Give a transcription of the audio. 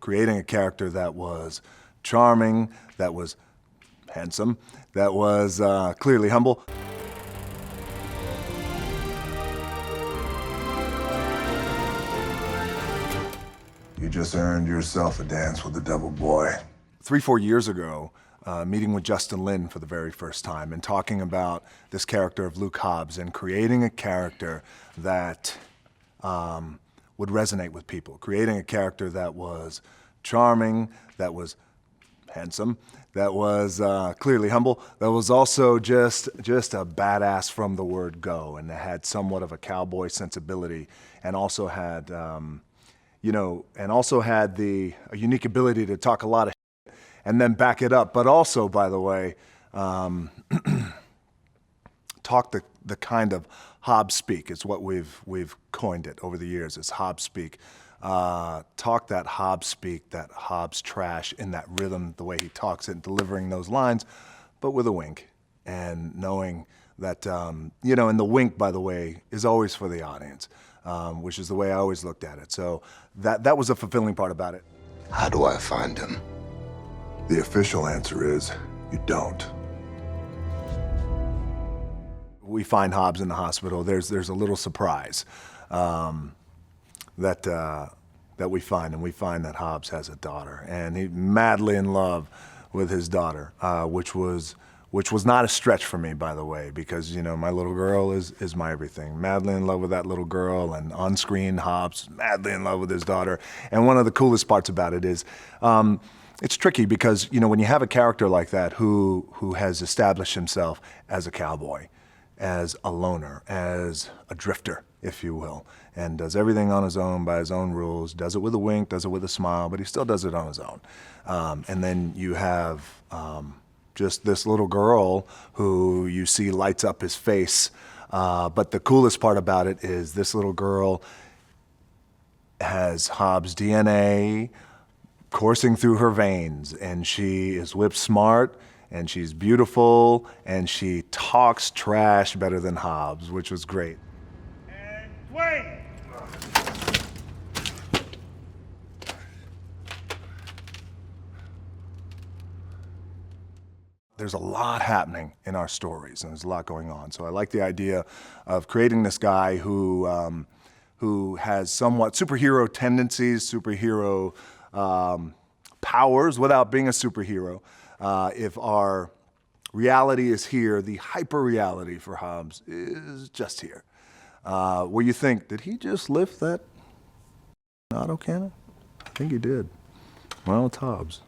creating a character that was charming, that was handsome, that was clearly humble. You just earned yourself a dance with the devil, boy. 3-4 years ago, meeting with Justin Lin for the very first time and talking about this character of Luke Hobbs and creating a character that would resonate with people, creating a character that was charming, that was handsome, that was clearly humble, that was also just a badass from the word go, and that had somewhat of a cowboy sensibility, and also had a unique ability to talk a lot of shit and then back it up, but also, by the way, talk the kind of Hobbs-speak is what we've coined it over the years. It's Hobbs-speak. Talk that Hobbs-speak, that Hobbs trash in that rhythm, the way he talks it, and delivering those lines, but with a wink, and knowing that and the wink, by the way, is always for the audience, which is the way I always looked at it. So that was a fulfilling part about it. How do I find him? The official answer is, you don't. We find Hobbs in the hospital. There's a little surprise that we find, and we find that Hobbs has a daughter, and he's madly in love with his daughter, which was not a stretch for me, by the way, because my little girl is my everything. Madly in love with that little girl, and on screen Hobbs madly in love with his daughter. And one of the coolest parts about it is it's tricky because when you have a character like that who has established himself as a cowboy, as a loner, as a drifter, if you will, and does everything on his own by his own rules, does it with a wink, does it with a smile, but he still does it on his own. And then you have just this little girl who you see lights up his face. But the coolest part about it is this little girl has Hobbs' DNA coursing through her veins, and she is whip smart, and she's beautiful, and she talks trash better than Hobbs, which was great. And Dwayne! There's a lot happening in our stories, and there's a lot going on. So I like the idea of creating this guy who has somewhat superhero tendencies, superhero powers without being a superhero. If our reality is here, the hyper-reality for Hobbs is just here. Where you think, did he just lift that autocannon? I think he did. Well, it's Hobbs.